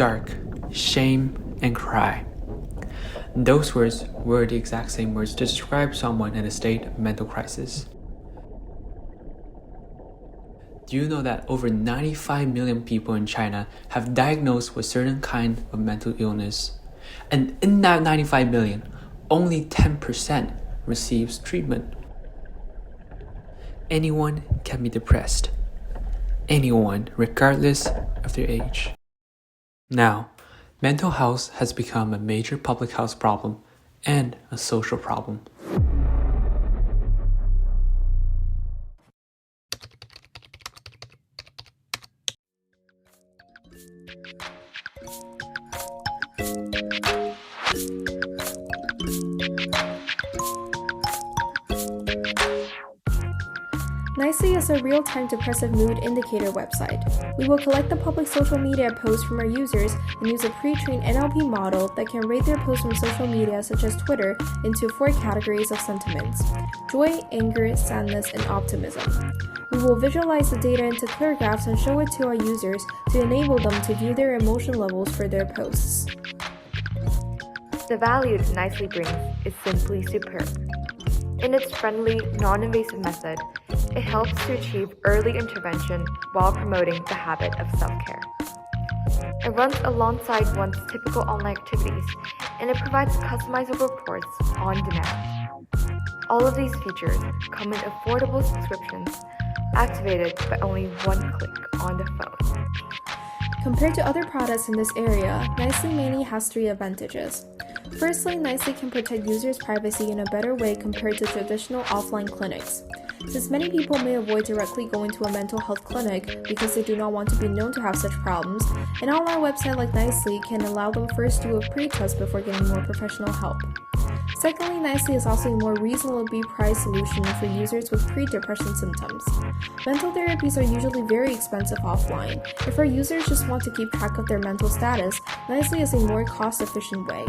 dark, shame, and cry. Those words were the exact same words to describe someone in a state of mental crisis. Do you know that over 95 million people in China have diagnosed with certain kind of mental illness? And in that 95 million, only 10% receives treatment. Anyone can be depressed. Anyone, regardless of their age. Now, mental health has become a major public health problem and a social problem. Nicely is a real-time depressive mood indicator website. We will collect the public social media posts from our users and use a pre-trained NLP model that can rate their posts from social media such as Twitter into 4 categories of sentiments: joy, anger, sadness, and optimism. We will visualize the data into clear graphs and show it to our users to enable them to view their emotion levels for their posts. The value that Nicely brings is simply superb. In its friendly, non-invasive method, it helps to achieve early intervention while promoting the habit of self-care. It runs alongside one's typical online activities, and it provides customizable reports on demand. All of these features come in affordable subscriptions, activated by only one click on the phone. Compared to other products in this area, Nicely mainly has 3 advantages. Firstly, Nicely can protect users' privacy in a better way compared to traditional offline clinics. Since many people may avoid directly going to a mental health clinic because they do not want to be known to have such problems, an online website like Nicely can allow them first do a pre-test before getting more professional help. Secondly, Nicely is also a more reasonably priced solution for users with pre-depression symptoms. Mental therapies are usually very expensive offline. If our users just want to keep track of their mental status, Nicely is a more cost-efficient way.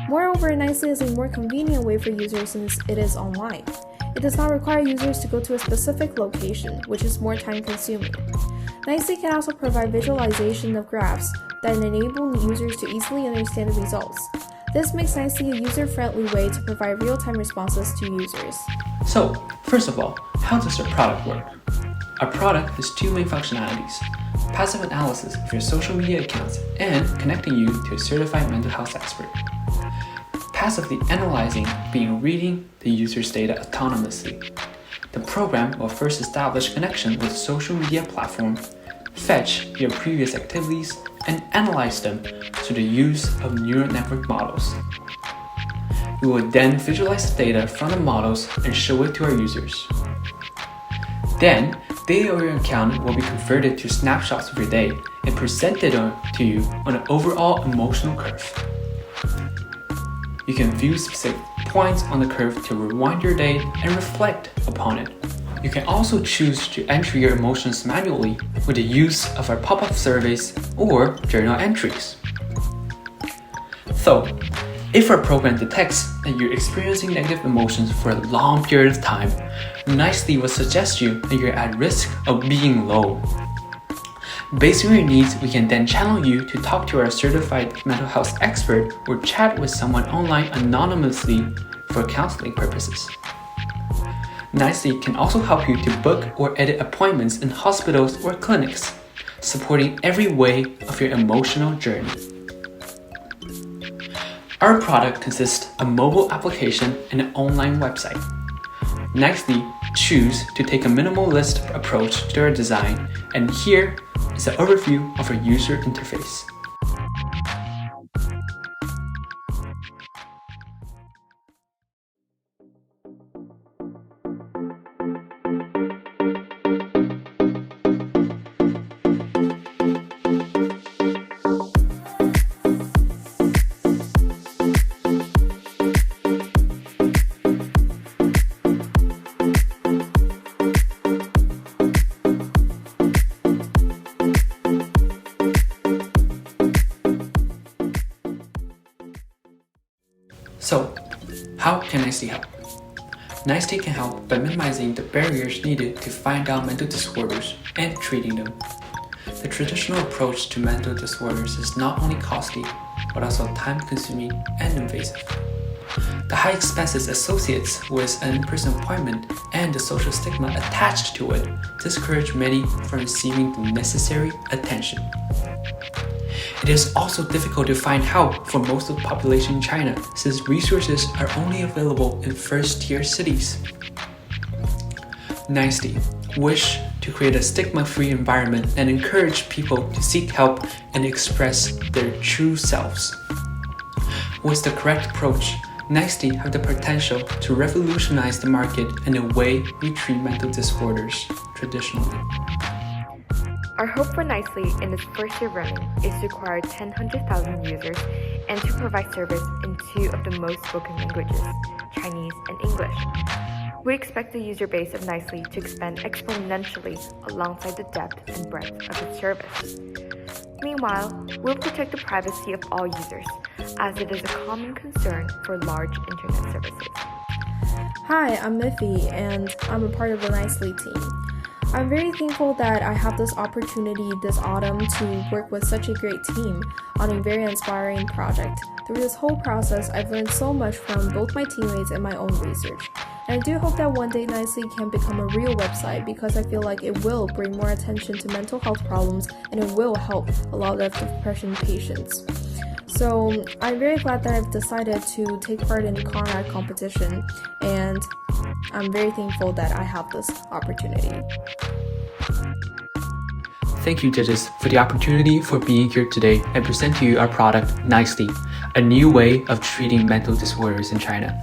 Moreover, Nicely is a more convenient way for users since it is online. It does not require users to go to a specific location, which is more time-consuming. Nicely can also provide visualization of graphs that enable users to easily understand the results. This makes Nicely a user-friendly way to provide real-time responses to users. So, first of all, how does our product work? Our product has 2 main functionalities: passive analysis of your social media accounts and connecting you to a certified mental health expert. Passively analyzing being reading the user's data autonomously. The program will first establish connection with the social media platform, fetch your previous activities, and analyze them through the use of neural network models. We will then visualize the data from the models and show it to our users. Then, data of your account will be converted to snapshots of your day and presented to you on an overall emotional curve. You can view specific points on the curve to rewind your day and reflect upon it. You can also choose to enter your emotions manually with the use of our pop-up surveys or journal entries. So, if our program detects that you're experiencing negative emotions for a long period of time, Nicely will suggest you that you're at risk of being low. Based on your needs, we can then channel you to talk to our certified mental health expert or chat with someone online anonymously for counseling purposes. Nicely can also help you to book or edit appointments in hospitals or clinics, supporting every way of your emotional journey. Our product consists of a mobile application and an online website. Nicely choose to take a minimalist approach to our design, and here is an overview of our user interface. So, how can Nicely help? Nicely can help by minimizing the barriers needed to find out mental disorders and treating them. The traditional approach to mental disorders is not only costly, but also time-consuming and invasive. The high expenses associated with an in-person appointment and the social stigma attached to it discourage many from receiving the necessary attention. It is also difficult to find help for most of the population in China, since resources are only available in first-tier cities. Nicely wish to create a stigma-free environment and encourage people to seek help and express their true selves. With the correct approach, Nicely have the potential to revolutionize the market and the way we treat mental disorders traditionally. Our hope for Nicely in its first year running is to acquire 100,000 users and to provide service in 2 of the most spoken languages, Chinese and English. We expect the user base of Nicely to expand exponentially alongside the depth and breadth of its service. Meanwhile, we'll protect the privacy of all users, as it is a common concern for large internet services. Hi, I'm Miffy, and I'm a part of the Nicely team. I'm very thankful that I have this opportunity this autumn to work with such a great team on a very inspiring project. Through this whole process, I've learned so much from both my teammates and my own research. And I do hope that one day Nicely can become a real website, because I feel like it will bring more attention to mental health problems and it will help a lot of depression patients. So I'm very glad that I've decided to take part in the CONRAD competition, and I'm very thankful that I have this opportunity. Thank you, judges, for the opportunity for being here today and present to you our product, Nicely, a new way of treating mental disorders in China.